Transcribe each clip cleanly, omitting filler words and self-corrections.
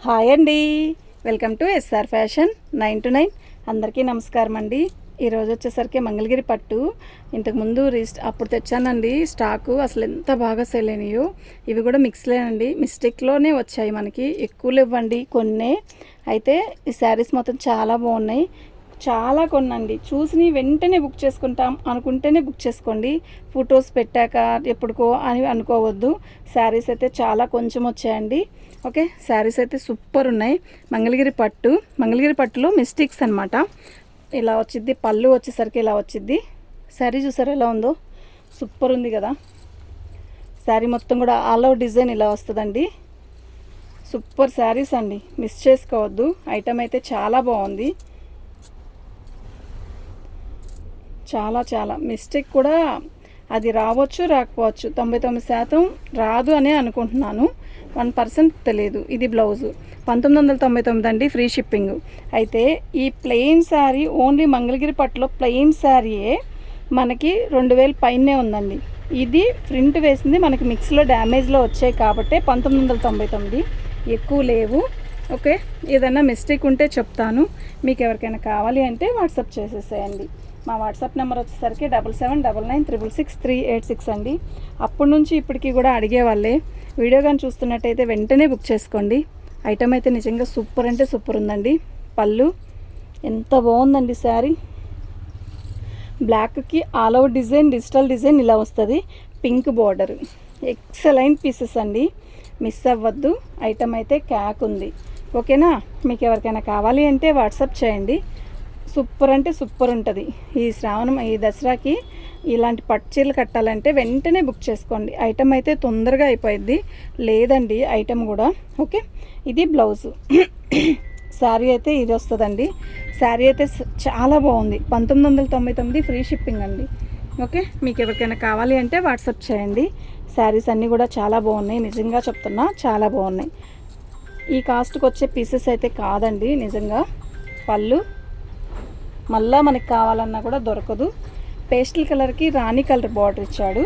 Hi అండి, welcome to SR fashion 9 to 9. అందరికీ నమస్కారం అండి. ఈరోజు వచ్చేసరికి మంగళగిరి పట్టు ఇంతకుముందు అప్పుడు తెచ్చానండి. స్టాకు అసలు ఎంత బాగా సేల్ అయినాయో. ఇవి కూడా మిక్స్లేనండి, మిస్టేక్లోనే వచ్చాయి, మనకి ఎక్కువ లేవండి, కొన్నే. అయితే ఈ శారీస్ మొత్తం చాలా బాగున్నాయి, చాలా కొన్నండి. చూసి వెంటనే బుక్ చేసుకుంటాం అనుకుంటేనే బుక్ చేసుకోండి. ఫొటోస్ పెట్టాక ఎప్పుడుకో అని అనుకోవద్దు. శారీస్ అయితే చాలా కొంచెం వచ్చాయండి. ఓకే, శారీస్ అయితే సూపర్ ఉన్నాయి. మంగళగిరి పట్టులో మిస్టేక్స్ అనమాట. ఇలా వచ్చిద్ది, పళ్ళు వచ్చేసరికి ఇలా వచ్చిద్ది. శారీ చూసారా ఎలా ఉందో, సూపర్ ఉంది కదా. శారీ మొత్తం కూడా ఆల్ ఓవర్ డిజైన్ ఇలా వస్తుందండి. సూపర్ శారీస్ అండి, మిస్ చేసుకోవద్దు. ఐటమ్ అయితే చాలా బాగుంది. చాలా మిస్టేక్ కూడా అది రావచ్చు రాకపోవచ్చు, 99% రాదు అనే అనుకుంటున్నాను, 1% తెలియదు. ఇది బ్లౌజు 1999 అండి, ఫ్రీ షిప్పింగ్. అయితే ఈ ప్లెయిన్ శారీ ఓన్లీ మంగళగిరి పట్టులో ప్లెయిన్ శారీయే మనకి 2000 పైనే ఉందండి. ఇది ప్రింట్ వేసింది మనకి మిక్స్లో డ్యామేజ్లో వచ్చాయి కాబట్టి 1999, ఎక్కువ లేవు. ఓకే, ఏదైనా మిస్టేక్ ఉంటే చెప్తాను. మీకు ఎవరికైనా కావాలి అంటే వాట్సాప్ చేసేసేయండి. మా వాట్సాప్ నెంబర్ వచ్చేసరికి 7799666386 అండి. అప్పటి నుంచి ఇప్పటికీ కూడా అడిగేవాళ్ళే. వీడియో కానీ చూస్తున్నట్టయితే వెంటనే బుక్ చేసుకోండి. ఐటమ్ అయితే నిజంగా సూపర్ అంటే సూపర్ ఉందండి. పళ్ళు ఎంత బాగుందండి. శారీ బ్లాక్కి all over design, digital design ఇలా వస్తుంది. పింక్ బార్డర్, ఎక్సలెంట్ పీసెస్ అండి, మిస్ అవ్వద్దు. ఐటమ్ అయితే క్యాక్ ఉంది. ఓకేనా, మీకు ఎవరికైనా కావాలి అంటే వాట్సాప్ చేయండి. సూపర్ అంటే సూపర్ ఉంటుంది. ఈ దసరాకి ఇలాంటి పట్టు చీరలు కట్టాలంటే వెంటనే బుక్ చేసుకోండి. ఐటమ్ అయితే తొందరగా అయిపోయింది లేదండి ఐటమ్ కూడా. ఓకే, ఇది బ్లౌజు. శారీ అయితే ఇది వస్తుందండి. శారీ అయితే చాలా బాగుంది, 1999 ఫ్రీ షిప్పింగ్ అండి. ఓకే, మీకు ఎవరికైనా కావాలి అంటే వాట్సాప్ చేయండి. శారీస్ అన్నీ కూడా చాలా బాగున్నాయి, నిజంగా చెప్తున్నా, చాలా బాగున్నాయి. ఈ కాస్ట్కి వచ్చే పీసెస్ అయితే కాదండి నిజంగా. పళ్ళు మళ్ళీ మనకి కావాలన్నా కూడా దొరకదు. పేస్టల్ కలర్కి రాణి కలర్ బార్డర్ ఇచ్చాడు,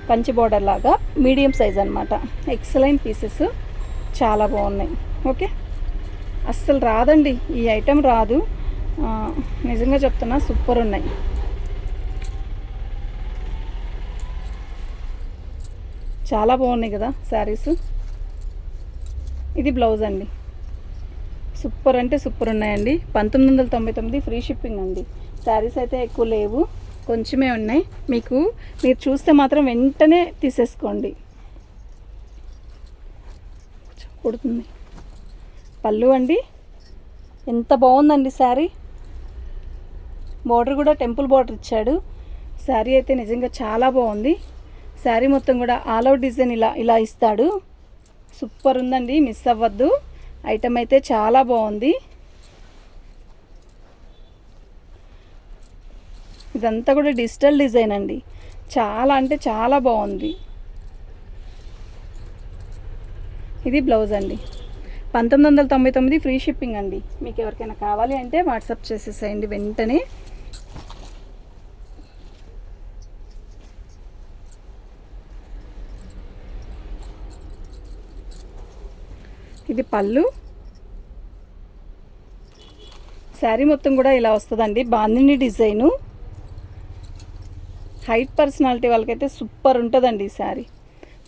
కంచి బార్డర్ లాగా, మీడియం సైజ్ అనమాట. ఎక్సలెంట్ పీసెస్, చాలా బాగున్నాయి. ఓకే, అస్సలు రాదండి ఈ ఐటెం, రాదు, నిజంగా చెప్తున్నా, సూపర్ ఉన్నాయి. చాలా బాగున్నాయి కదా శారీస్. ఇది బ్లౌజ్ అండి, సూపర్ అంటే సూపర్ ఉన్నాయండి. 1999 ఫ్రీ షిప్పింగ్ అండి. శారీస్ అయితే ఎక్కువ లేవు, కొంచెమే ఉన్నాయి. మీరు చూస్తే మాత్రం వెంటనే తీసేసుకోండి. కుడుతుంది. పళ్ళు అండి ఎంత బాగుందండి శారీ. బార్డర్ కూడా టెంపుల్ బార్డర్ ఇచ్చాడు. శారీ అయితే నిజంగా చాలా బాగుంది. శారీ మొత్తం కూడా ఆల్ ఓవర్ డిజైన్ ఇలా ఇస్తాడు. సూపర్ ఉందండి, మిస్ అవ్వద్దు. ఐటమ్ అయితే చాలా బాగుంది. ఇదంతా కూడా డిజిటల్ డిజైన్ అండి, చాలా అంటే చాలా బాగుంది. ఇది బ్లౌజ్ అండి, 1999 ఫ్రీ షిప్పింగ్ అండి. మీకు ఎవరికైనా కావాలి అంటే వాట్సాప్ చేసేసేయండి వెంటనే. ఇది పళ్ళు. శారీ మొత్తం కూడా ఇలా వస్తుందండి, బాందిని డిజైను. హైట్ పర్సనాలిటీ వాళ్ళకైతే సూపర్ ఉంటుందండి ఈ శారీ.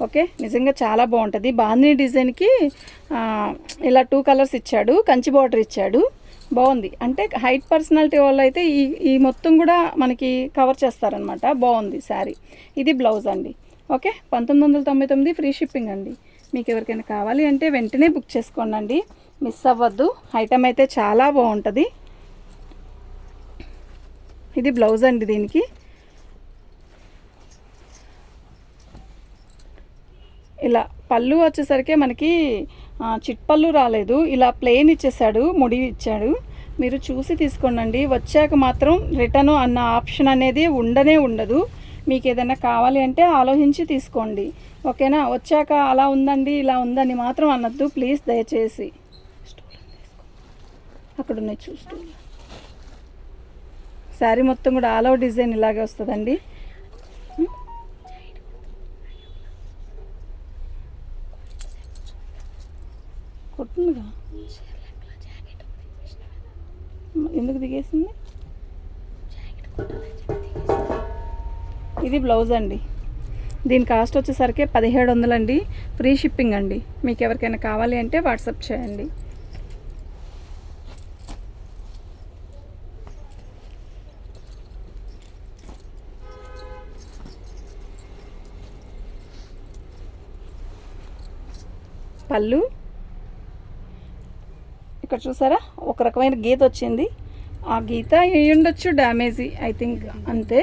ఓకే, నిజంగా చాలా బాగుంటుంది. బాందిని డిజైన్కి ఇలా 2 కలర్స్ ఇచ్చాడు, కంచి బార్డర్ ఇచ్చాడు, బాగుంది. అంటే హైట్ పర్సనాలిటీ వాళ్ళు అయితే ఈ మొత్తం కూడా మనకి కవర్ చేస్తారనమాట. బాగుంది శారీ. ఇది బ్లౌజ్ అండి. ఓకే, 1999 ఫ్రీ షిప్పింగ్ అండి. మీకు ఎవరికైనా కావాలి అంటే వెంటనే బుక్ చేసుకోండి, మిస్ అవ్వద్దు. ఐటమ్ అయితే చాలా బాగుంటుంది. ఇది బ్లౌజ్ అండి. దీనికి ఇలా పళ్ళు వచ్చేసరికి మనకి చిట్పళ్ళు రాలేదు, ఇలా ప్లెయిన్ ఇచ్చేసాడు, ముడి ఇచ్చాడు. మీరు చూసి తీసుకోండి. వచ్చాక మాత్రం రిటర్న్ అన్న ఆప్షన్ అనేది ఉండదు. మీకు ఏదైనా కావాలి అంటే ఆలోచించి తీసుకోండి. ఓకేనా, వచ్చాక అలా ఉందండి ఇలా ఉందని మాత్రం అనొద్దు ప్లీజ్, దయచేసి. అక్కడ ఉన్నాయి చూస్తూ. శారీ మొత్తం కూడా ఆల్ ఓవర్ డిజైన్ ఇలాగే వస్తుందండి. కొట్టుందిగా ఎందుకు దిగేసింది? ఇది బ్లౌజ్ అండి. దీని కాస్ట్ వచ్చేసరికి 1700 అండి. ఫ్రీ షిప్పింగ్ అండి. మీకు ఎవరికైనా కావాలి అంటే వాట్సాప్ చేయండి. పళ్ళు ఇక్కడ చూసారా, ఒక రకమైన గీత వచ్చింది. ఆ గీత ఉండొచ్చు డ్యామేజీ, ఐ థింక్ అంతే.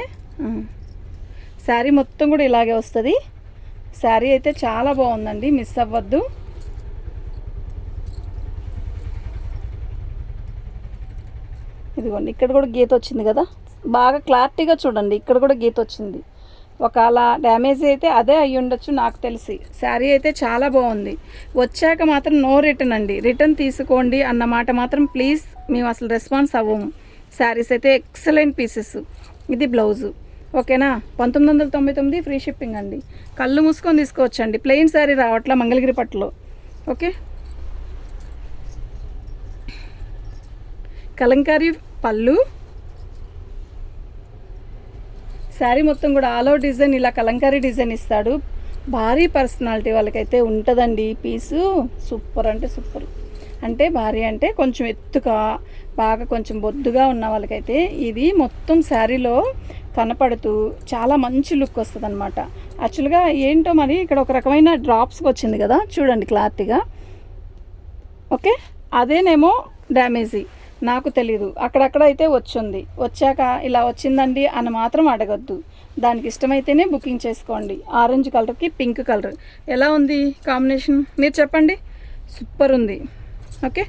శారీ మొత్తం కూడా ఇలాగే వస్తుంది. శారీ అయితే చాలా బాగుందండి, మిస్ అవ్వద్దు. ఇదిగోండి, ఇక్కడ కూడా గీత వచ్చింది కదా, బాగా క్లారిటీగా చూడండి. ఇక్కడ కూడా గీత వచ్చింది. ఒకవేళ డ్యామేజ్ అయితే అదే అయ్యి ఉండొచ్చు నాకు తెలిసి. శారీ అయితే చాలా బాగుంది. వచ్చాక మాత్రం నో రిటర్న్ అండి. రిటర్న్ తీసుకోండి అన్నమాట మాత్రం ప్లీజ్ మేము అసలు రెస్పాన్స్ అవ్వము. శారీస్ అయితే ఎక్సలెంట్ పీసెస్. ఇది బ్లౌజు, ఓకేనా. 1999 ఫ్రీ షిప్పింగ్ అండి. కళ్ళు మూసుకొని తీసుకోవచ్చండి. ప్లెయిన్ శారీ రావట్లా మంగళగిరి పట్టులో. ఓకే, కలంకారీ పళ్ళు. శారీ మొత్తం కూడా ఆల్ ఓవర్ డిజైన్ ఇలా కలంకారీ డిజైన్ ఇస్తాడు. భారీ పర్సనాలిటీ వాళ్ళకైతే ఉంటుందండి ఈ పీసు. సూపర్ అంటే సూపర్. అంటే భారీ అంటే కొంచెం ఎత్తుగా, బాగా కొంచెం బొద్దుగా ఉన్న వాళ్ళకైతే ఇది మొత్తం శారీలో కనపడుతూ చాలా మంచి లుక్ వస్తుంది అనమాట. యాక్చువల్గా ఏంటో మరి ఇక్కడ ఒక రకమైన డ్రాప్స్కి వచ్చింది కదా, చూడండి క్లారిటీగా. ఓకే, అదేనేమో డ్యామేజీ, నాకు తెలీదు. అక్కడక్కడ అయితే వచ్చింది. వచ్చాక ఇలా వచ్చిందండి అని మాత్రం అడగద్దు. దానికి ఇష్టమైతేనే బుకింగ్ చేసుకోండి. ఆరెంజ్ కలర్కి పింక్ కలర్ ఎలా ఉంది కాంబినేషన్ మీరు చెప్పండి. సూపర్ ఉంది. ఓకే,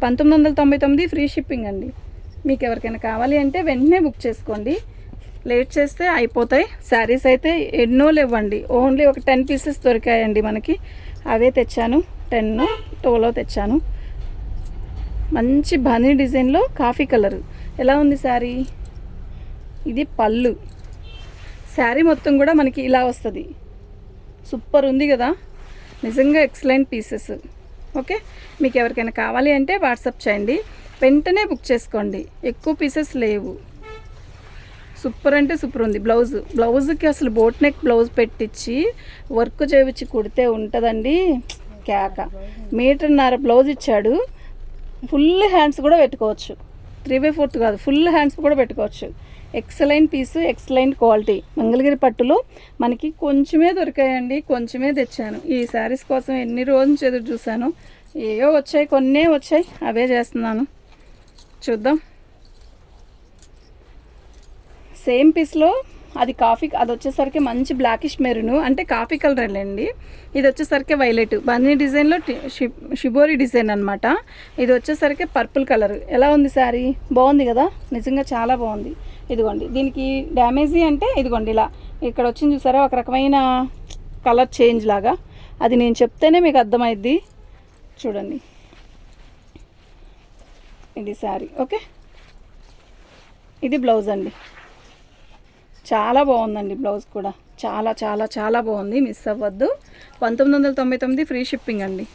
1999 ఫ్రీ షిప్పింగ్ అండి. మీకు ఎవరికైనా కావాలి అంటే వెంటనే బుక్ చేసుకోండి. లేట్ చేస్తే అయిపోతాయి. శారీస్ అయితే ఎన్నో లేవండి. ఓన్లీ ఒక 10 పీసెస్ దొరికాయండి మనకి. అవే తెచ్చాను, 10 12 తెచ్చాను. మంచి బనీ డిజైన్లో కాఫీ కలర్ ఎలా ఉంది శారీ. ఇది పళ్ళు. శారీ మొత్తం కూడా మనకి ఇలా వస్తుంది. సూపర్ ఉంది కదా, నిజంగా ఎక్సలెంట్ పీసెస్. ఓకే, మీకు ఎవరికైనా కావాలి అంటే వాట్సాప్ చేయండి, వెంటనే బుక్ చేసుకోండి. ఎక్కువ పీసెస్ లేవు. సూపర్ అంటే సూపర్ ఉంది. బ్లౌజ్కి అసలు బోట్ నెక్ బ్లౌజ్ పెట్టించి వర్క్ చేయించి కుడితే ఉంటుందండి కేక. 1.5 మీటర్ బ్లౌజ్ ఇచ్చాడు. ఫుల్ హ్యాండ్స్ కూడా పెట్టుకోవచ్చు. 3/4 కాదు, ఫుల్ హ్యాండ్స్ కూడా పెట్టుకోవచ్చు. ఎక్సలెంట్ పీసు, ఎక్సలెంట్ క్వాలిటీ. మంగళగిరి పట్టులో మనకి కొంచెమే దొరికాయండి, కొంచెమే తెచ్చాను. ఈ శారీస్ కోసం ఎన్ని రోజుల నుంచి ఎదురు చూశాను. ఏవో వచ్చాయి, కొన్నే వచ్చాయి, అవే చేస్తున్నాను. చూద్దాం. సేమ్ పీస్లో అది కాఫీ, అది వచ్చేసరికి మంచి బ్లాకిష్ మెరూన్ అంటే కాఫీ కలర్ అండి. ఇది వచ్చేసరికి వైలెట్ బన్నీ డిజైన్లో షిబోరి డిజైన్ అనమాట. ఇది వచ్చేసరికి పర్పుల్ కలర్. ఎలా ఉంది శారీ? బాగుంది కదా, నిజంగా చాలా బాగుంది. ఇదిగోండి, దీనికి డ్యామేజీ అంటే ఇదిగోండి ఇలా ఇక్కడ వచ్చింది చూసారా, ఒక రకమైన కలర్ చేంజ్ లాగా. అది నేను చెప్తేనే మీకు అర్థమైద్ది. చూడండి, ఇది శారీ. ఓకే, ఇది బ్లౌజ్ అండి. చాలా బాగుందండి బ్లౌజ్ కూడా, చాలా చాలా చాలా బాగుంది. మిస్ అవ్వద్దు. 1999 ఫ్రీ షిప్పింగ్ అండి.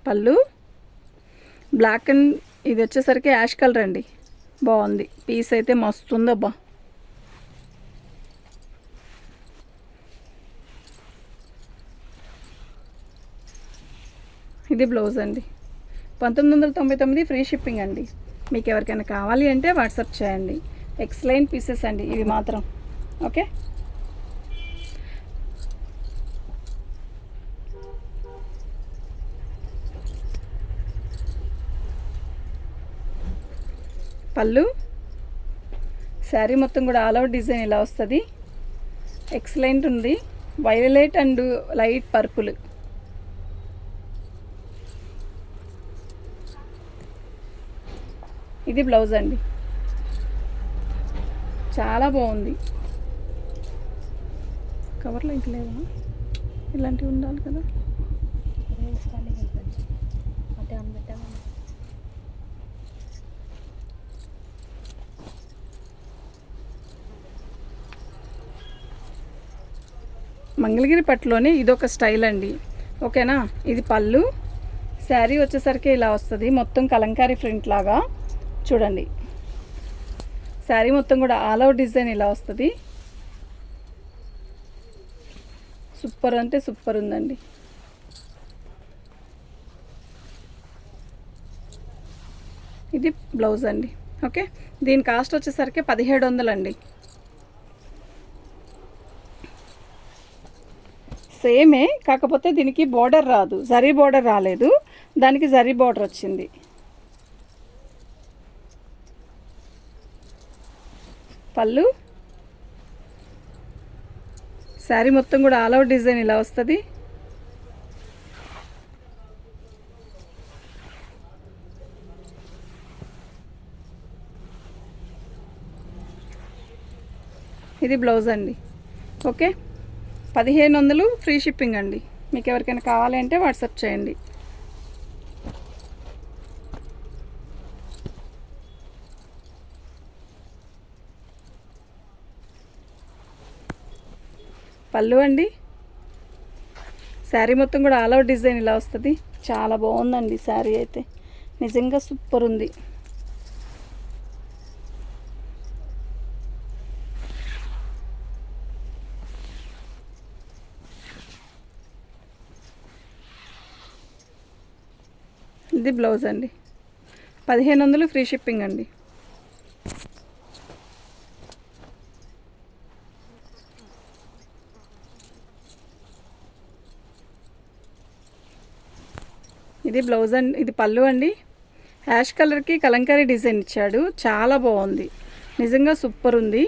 పళ్ళు బ్లాక్ అండ్ ఇది వచ్చేసరికి యాష్ కలర్ అండి. బాగుంది పీస్ అయితే, మస్తు ఉందబ్బా. ఇది బ్లౌజ్ అండి. 1999 ఫ్రీ షిప్పింగ్ అండి. మీకు ఎవరికైనా కావాలి అంటే వాట్సాప్ చేయండి. ఎక్సలెంట్ పీసెస్ అండి ఇవి మాత్రం. ఓకే, పళ్ళు శారీ మొత్తం కూడా ఆల్ ఓవర్ డిజైన్ ఇలా వస్తుంది. ఎక్సలెంట్ ఉంది. Violet and light purple. ఇది బ్లౌజ్ అండి. చాలా బాగుంది. కవర్లో ఇంక లేవా? ఇలాంటివి ఉండాలి కదా. మంగళగిరి పట్టులోనే ఇదొక స్టైల్ అండి. ఓకేనా, ఇది పళ్ళు. శారీ వచ్చేసరికి ఇలా వస్తుంది, మొత్తం కలంకారీ ప్రింట్ లాగా చూడండి. శారీ మొత్తం కూడా ఆల్ ఓవర్ డిజైన్ ఇలా వస్తుంది. సూపర్ అంటే సూపర్ ఉందండి. ఇది బ్లౌజ్ అండి. ఓకే, దీని కాస్ట్ వచ్చేసరికి 1700 అండి. సేమే, కాకపోతే దీనికి బోర్డర్ రాదు, జరీ బోర్డర్ రాలేదు, దానికి జరీ బోర్డర్ వచ్చింది. పళ్ళు, శారీ మొత్తం కూడా ఆల్ ఓవర్ డిజైన్ ఇలా వస్తుంది. ఇది బ్లౌజ్ అండి. ఓకే, 1500 ఫ్రీ షిప్పింగ్ అండి. మీకు ఎవరికైనా కావాలి అంటే వాట్సాప్ చేయండి. పళ్ళు అండి, శారీ మొత్తం కూడా ఆల్ ఓవర్ డిజైన్ ఇలా వస్తుంది. చాలా బాగుందండి శారీ అయితే, నిజంగా సూపర్ ఉంది. ఇది బ్లౌజ్ అండి. 1500 ఫ్రీ షిప్పింగ్ అండి. ఇది బ్లౌజ్ అండి, ఇది పళ్ళు అండి. యాష్ కలర్కి కలంకారీ డిజైన్ ఇచ్చాడు, చాలా బాగుంది, నిజంగా సూపర్ ఉంది.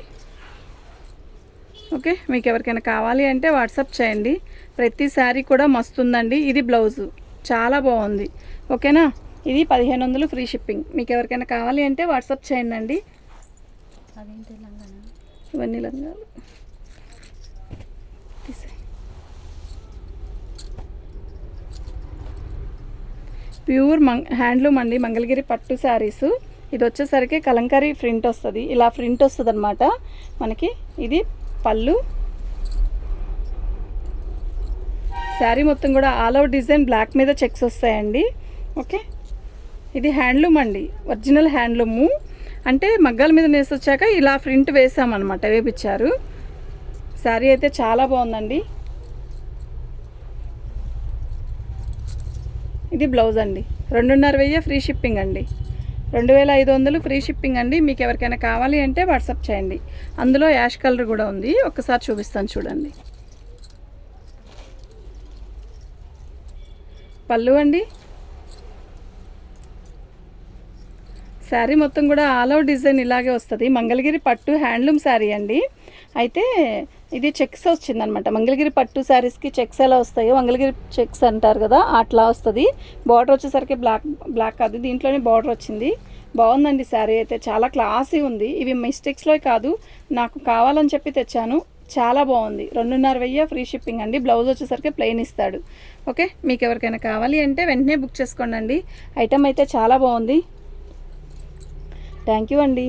ఓకే, మీకు ఎవరికైనా కావాలి అంటే వాట్సాప్ చేయండి. ప్రతి శారీ కూడా మస్తు ఉందండి. ఇది బ్లౌజు, చాలా బాగుంది. ఓకేనా, ఇది 1500 ఫ్రీ షిప్పింగ్. మీకు ఎవరికైనా కావాలి అంటే వాట్సాప్ చేయండి అండి. ఇవన్నీ లంగాలు ప్యూర్ హ్యాండ్లూమ్ అండి, మంగళగిరి పట్టు శారీస్. ఇది వచ్చేసరికి కలంకారీ ప్రింట్ వస్తుంది, ఇలా ప్రింట్ వస్తుంది అనమాట మనకి. ఇది పళ్ళు, శారీ మొత్తం కూడా ఆల్ ఓవర్ డిజైన్ బ్లాక్ మీద చెక్స్ వస్తాయండి. ఓకే, ఇది హ్యాండ్లూమ్ అండి, ఒరిజినల్ హ్యాండ్లూము. అంటే మగ్గాల మీద నేసొచ్చాక ఇలా ప్రింట్ వేసామన్నమాట, వేపించారు. శారీ అయితే చాలా బాగుందండి. ఇది బ్లౌజ్ అండి. 2500 ఫ్రీ షిప్పింగ్ అండి. 2500 ఫ్రీ షిప్పింగ్ అండి. మీకు ఎవరికైనా కావాలి అంటే వాట్సాప్ చేయండి. అందులో యాష్ కలర్ కూడా ఉంది, ఒక్కసారి చూపిస్తాను చూడండి. పళ్ళు అండి, శారీ మొత్తం కూడా ఆల్ ఓవర్ డిజైన్ ఇలాగే వస్తుంది. మంగళగిరి పట్టు హ్యాండ్లూమ్ శారీ అండి. అయితే ఇది చెక్స్ వచ్చిందనమాట. మంగళగిరి పట్టు శారీస్కి చెక్స్ ఎలా వస్తాయో మంగళగిరి చెక్స్ అంటారు కదా, అట్లా వస్తుంది. బార్డర్ వచ్చేసరికి బ్లాక్ కాదు, దీంట్లోనే బార్డర్ వచ్చింది. బాగుందండి శారీ అయితే, చాలా క్లాసీ ఉంది. ఇవి మిస్టేక్స్లో కాదు, నాకు కావాలని చెప్పి తెచ్చాను. చాలా బాగుంది. 2500 ఫ్రీ షిప్పింగ్ అండి. బ్లౌజ్ వచ్చేసరికి ప్లెయిన్ ఇస్తాడు. ఓకే, మీకు ఎవరికైనా కావాలి అంటే వెంటనే బుక్ చేసుకోండి అండి. ఐటమ్ అయితే చాలా బాగుంది. థ్యాంక్ యూ అండి.